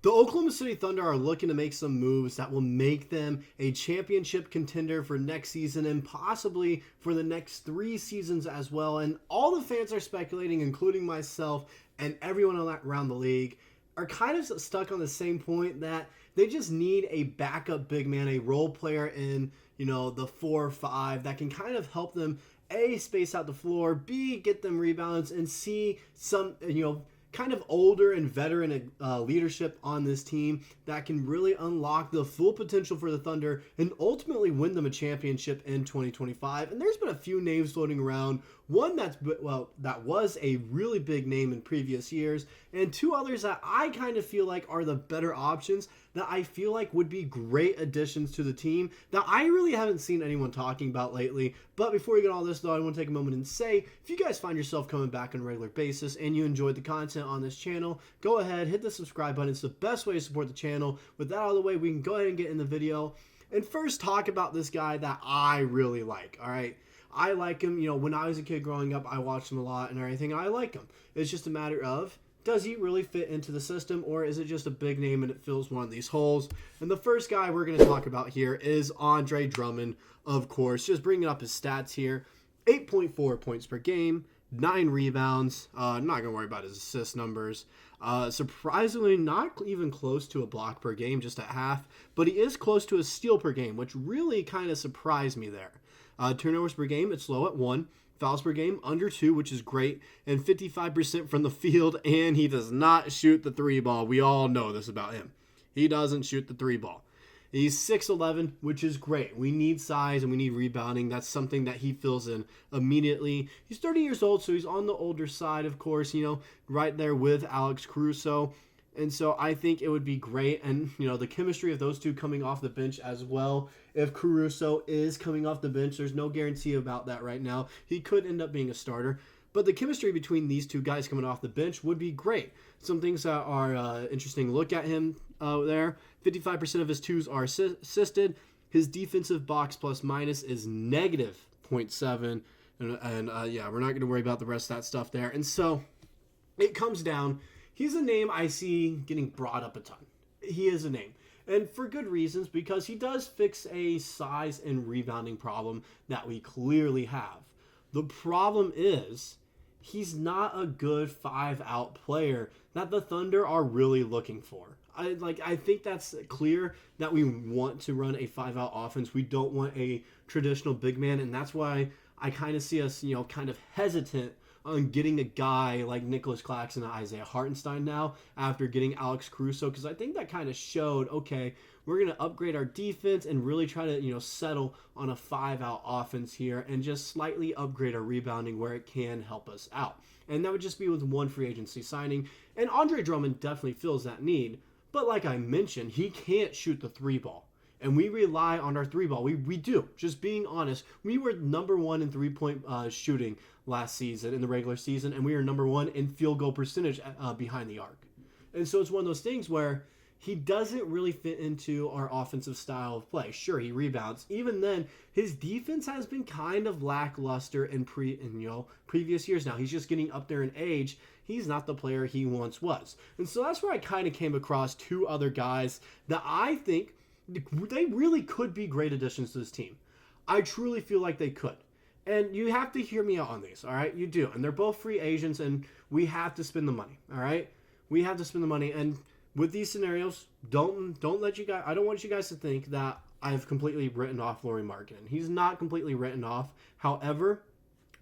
The Oklahoma City Thunder are looking to make some moves that will make them a championship contender for next season and possibly for the next 3 seasons as well. And all the fans are speculating, including myself and everyone around the league, are kind of stuck on the same point that they just need a backup big man, a role player in, the 4 or 5 that can kind of help them, A, space out the floor, B, get them rebounds, and C, some, kind of older and veteran leadership on this team that can really unlock the full potential for the Thunder and ultimately win them a championship in 2025. And there's been a few names floating around. One that was a really big name in previous years, and 2 others that I kind of feel like are the better options that I feel like would be great additions to the team that I really haven't seen anyone talking about lately. But before we get all this, though, I want to take a moment and say, if you guys find yourself coming back on a regular basis and you enjoyed the content on this channel, go ahead, hit the subscribe button. It's the best way to support the channel. With that out of the way, we can go ahead and get in the video and first talk about this guy that I really like, all right? I like him. When I was a kid growing up, I watched him a lot and everything. I like him. It's just a matter of, does he really fit into the system, or is it just a big name and it fills one of these holes? And the first guy we're going to talk about here is Andre Drummond, of course. Just bringing up his stats here. 8.4 points per game, 9 rebounds. Not going to worry about his assist numbers. Surprisingly, not even close to a block per game, just a half. But he is close to a steal per game, which really kind of surprised me there. Turnovers per game, it's low at 1. Fouls per game, under 2, which is great. And 55% from the field, and he does not shoot the 3 ball. We all know this about him. He doesn't shoot the 3 ball. He's 6'11", which is great. We need size and we need rebounding. That's something that he fills in immediately. He's 30 years old, so he's on the older side, of course, right there with Alex Caruso. And so I think it would be great. And, the chemistry of those two coming off the bench as well. If Caruso is coming off the bench, there's no guarantee about that right now. He could end up being a starter. But the chemistry between these 2 guys coming off the bench would be great. Some things that are interesting to look at him there. 55% of his 2s are assisted. His defensive box plus minus is negative 0.7. And we're not going to worry about the rest of that stuff there. And so it comes down. He's a name I see getting brought up a ton. He is a name. And for good reasons, because he does fix a size and rebounding problem that we clearly have. The problem is he's not a good 5-out player that the Thunder are really looking for. I think that's clear that we want to run a 5-out offense. We don't want a traditional big man, and that's why I kind of see us, kind of hesitant on getting a guy like Nicholas Claxton and Isaiah Hartenstein now after getting Alex Caruso, because I think that kind of showed, okay, we're going to upgrade our defense and really try to, settle on a 5-out offense here and just slightly upgrade our rebounding where it can help us out. And that would just be with one free agency signing. And Andre Drummond definitely fills that need. But like I mentioned, he can't shoot the 3 ball. And we rely on our 3 ball. We do. Just being honest, we were number 1 in 3-point shooting last season in the regular season, and we are number 1 in field goal percentage behind the arc. And so it's one of those things where he doesn't really fit into our offensive style of play. Sure, he rebounds. Even then, his defense has been kind of lackluster in previous years now. He's just getting up there in age. He's not the player he once was. And so that's where I kind of came across 2 other guys that I think they really could be great additions to this team. I truly feel like they could. And you have to hear me out on these, all right? You do. And they're both free agents, and we have to spend the money, all right? We have to spend the money. And with these scenarios, don't let you guys, I don't want you guys to think that I've completely written off Lauri Markkanen. He's not completely written off. However,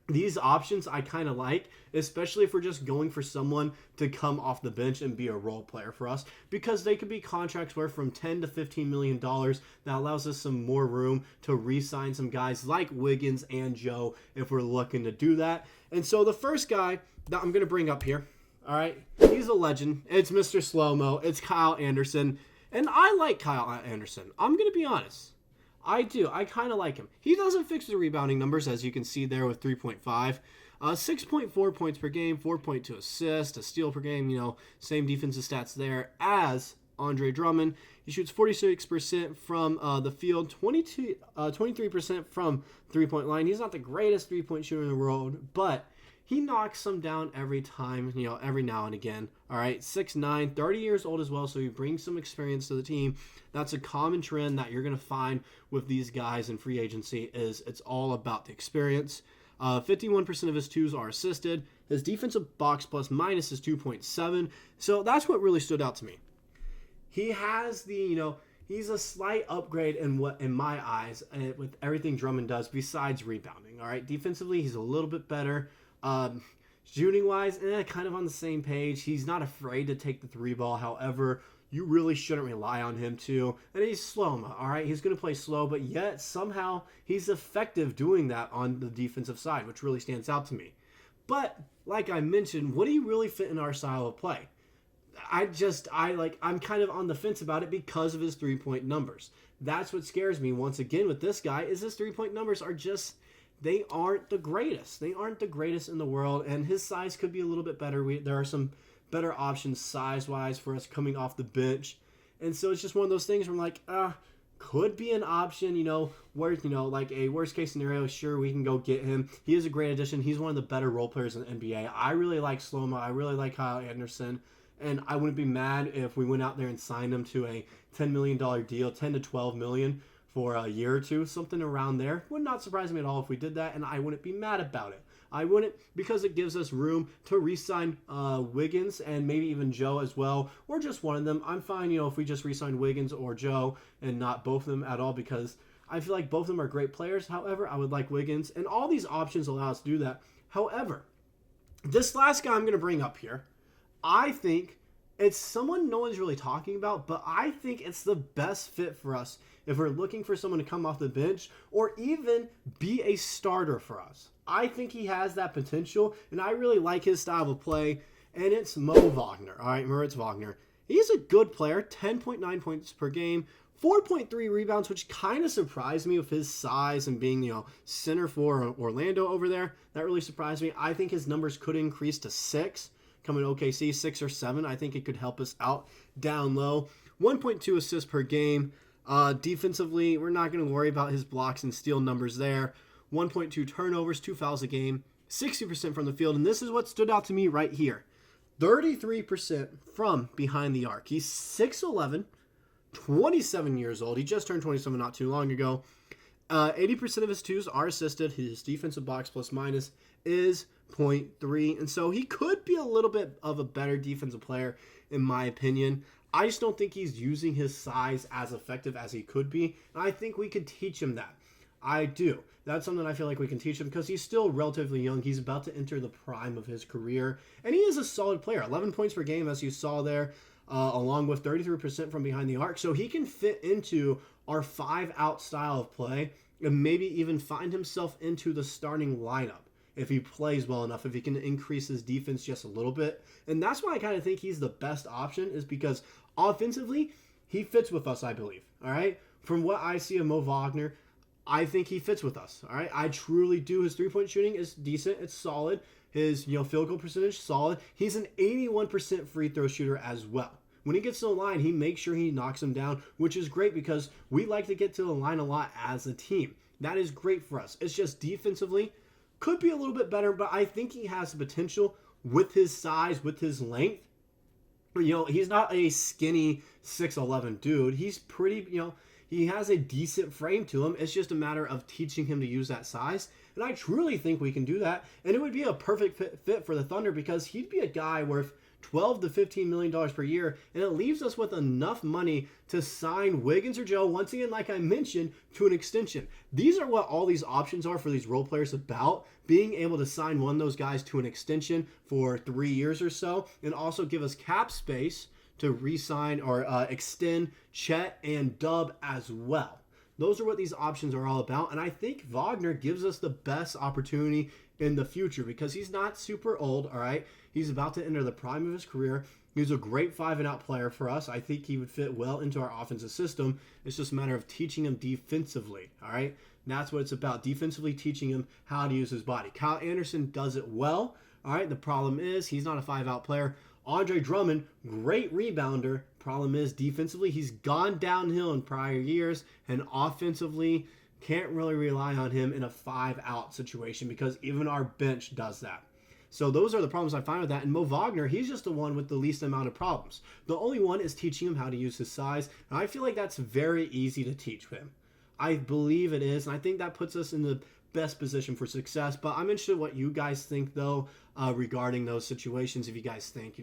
these options I kind of like, especially if we're just going for someone to come off the bench and be a role player for us, because they could be contracts where from $10 to $15 million that allows us some more room to re-sign some guys like Wiggins and Joe if we're looking to do that. And so the first guy that I'm going to bring up here, all right, he's a legend. It's Mr. Slow-Mo. It's Kyle Anderson. And I like Kyle Anderson. I'm going to be honest. I do. I kind of like him. He doesn't fix the rebounding numbers, as you can see there with 3.5. 6.4 points per game, 4.2 assists, a steal per game, same defensive stats there as Andre Drummond. He shoots 46% from the field, 23% from three-point line. He's not the greatest three-point shooter in the world, but he knocks some down every time, every now and again. All right, 6'9", 30 years old as well, so he brings some experience to the team. That's a common trend that you're going to find with these guys in free agency is it's all about the experience. 51% of his twos are assisted. His defensive box plus minus is 2.7. So that's what really stood out to me. He has he's a slight upgrade in my eyes with everything Drummond does besides rebounding. All right, defensively he's a little bit better. Shooting wise, kind of on the same page. He's not afraid to take the three ball. However, you really shouldn't rely on him too. And he's slow, all right? He's going to play slow, but yet somehow he's effective doing that on the defensive side, which really stands out to me. But like I mentioned, would he really fit in our style of play? I'm kind of on the fence about it because of his 3-point numbers. That's what scares me once again with this guy is his 3-point numbers are just, they aren't the greatest. They aren't the greatest in the world, and his size could be a little bit better. There are some better options size-wise for us coming off the bench. And so it's just one of those things where I'm like, could be an option, where, like a worst-case scenario, sure, we can go get him. He is a great addition. He's one of the better role players in the NBA. I really like Slow-Mo. I really like Kyle Anderson. And I wouldn't be mad if we went out there and signed him to a $10 million deal, $10 to $12 million for a year or two, something around there. Would not surprise me at all if we did that, and I wouldn't be mad about it. I wouldn't, because it gives us room to re-sign Wiggins and maybe even Joe as well, or just one of them. I'm fine, if we just re-sign Wiggins or Joe and not both of them at all, because I feel like both of them are great players. However, I would like Wiggins, and all these options allow us to do that. However, this last guy I'm going to bring up here, I think it's someone no one's really talking about, but I think it's the best fit for us if we're looking for someone to come off the bench or even be a starter for us. I think he has that potential, and I really like his style of play, and it's Mo Wagner. All right, Moritz Wagner. He's a good player, 10.9 points per game, 4.3 rebounds, which kind of surprised me with his size and being, center for Orlando over there. That really surprised me. I think his numbers could increase to 6. Coming to OKC, 6 or 7. I think it could help us out down low. 1.2 assists per game. Defensively, we're not going to worry about his blocks and steal numbers there. 1.2 turnovers, 2 fouls a game, 60% from the field. And this is what stood out to me right here. 33% from behind the arc. He's 6'11", 27 years old. He just turned 27 not too long ago. 80% of his twos are assisted. His defensive box plus minus is 0.3. And so he could be a little bit of a better defensive player, in my opinion. I just don't think he's using his size as effective as he could be. And I think we could teach him that. I do. That's something I feel like we can teach him because he's still relatively young. He's about to enter the prime of his career. And he is a solid player. 11 points per game, as you saw there, along with 33% from behind the arc. So he can fit into our 5-out style of play and maybe even find himself into the starting lineup if he plays well enough, if he can increase his defense just a little bit. And that's why I kind of think he's the best option, is because offensively, he fits with us, I believe. All right? From what I see of Mo Wagner, I think he fits with us. All right? I truly do. His three-point shooting is decent. It's solid. His field goal percentage, solid. He's an 81% free throw shooter as well. When he gets to the line, he makes sure he knocks them down, which is great because we like to get to the line a lot as a team. That is great for us. It's just defensively, could be a little bit better, but I think he has the potential with his size, with his length. He's not a skinny 6'11" dude. He's pretty, he has a decent frame to him. It's just a matter of teaching him to use that size. And I truly think we can do that. And it would be a perfect fit for the Thunder because he'd be a guy worth $12 to $15 million per year, and it leaves us with enough money to sign Wiggins or Joe, once again, like I mentioned, to an extension. These are what all these options are for these role players about, being able to sign one of those guys to an extension for 3 years or so, and also give us cap space to re-sign or extend Chet and Dub as well. Those are what these options are all about, and I think Wagner gives us the best opportunity in the future because he's not super old, all right? He's about to enter the prime of his career. He's a great 5-and-out player for us. I think he would fit well into our offensive system. It's just a matter of teaching him defensively, all right? And that's what it's about, defensively teaching him how to use his body. Kyle Anderson does it well, all right? The problem is he's not a 5-out player. Andre Drummond, great rebounder. Problem is defensively, he's gone downhill in prior years, and offensively, can't really rely on him in a 5-out situation because even our bench does that. So those are the problems I find with that. And Mo Wagner, he's just the one with the least amount of problems. The only one is teaching him how to use his size. And I feel like that's very easy to teach him. I believe it is. And I think that puts us in the best position for success. But I'm interested in what you guys think, though, regarding those situations. If you guys think,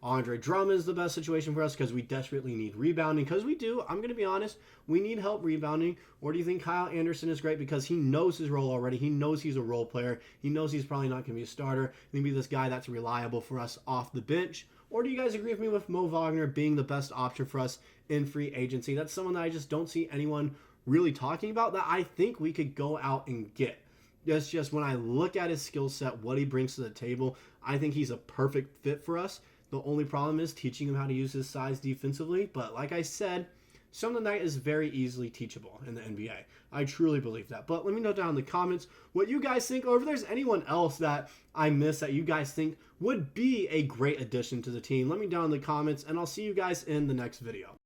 Andre Drummond is the best situation for us because we desperately need rebounding, because we do. I'm going to be honest. We need help rebounding. Or do you think Kyle Anderson is great because he knows his role already? He knows he's a role player. He knows he's probably not going to be a starter. Maybe this guy that's reliable for us off the bench. Or do you guys agree with me with Mo Wagner being the best option for us in free agency? That's someone that I just don't see anyone really talking about that I think we could go out and get. That's just when I look at his skill set, what he brings to the table, I think he's a perfect fit for us. The only problem is teaching him how to use his size defensively. But like I said, something that is very easily teachable in the NBA. I truly believe that. But let me know down in the comments what you guys think, or if there's anyone else that I missed that you guys think would be a great addition to the team. Let me know down in the comments, and I'll see you guys in the next video.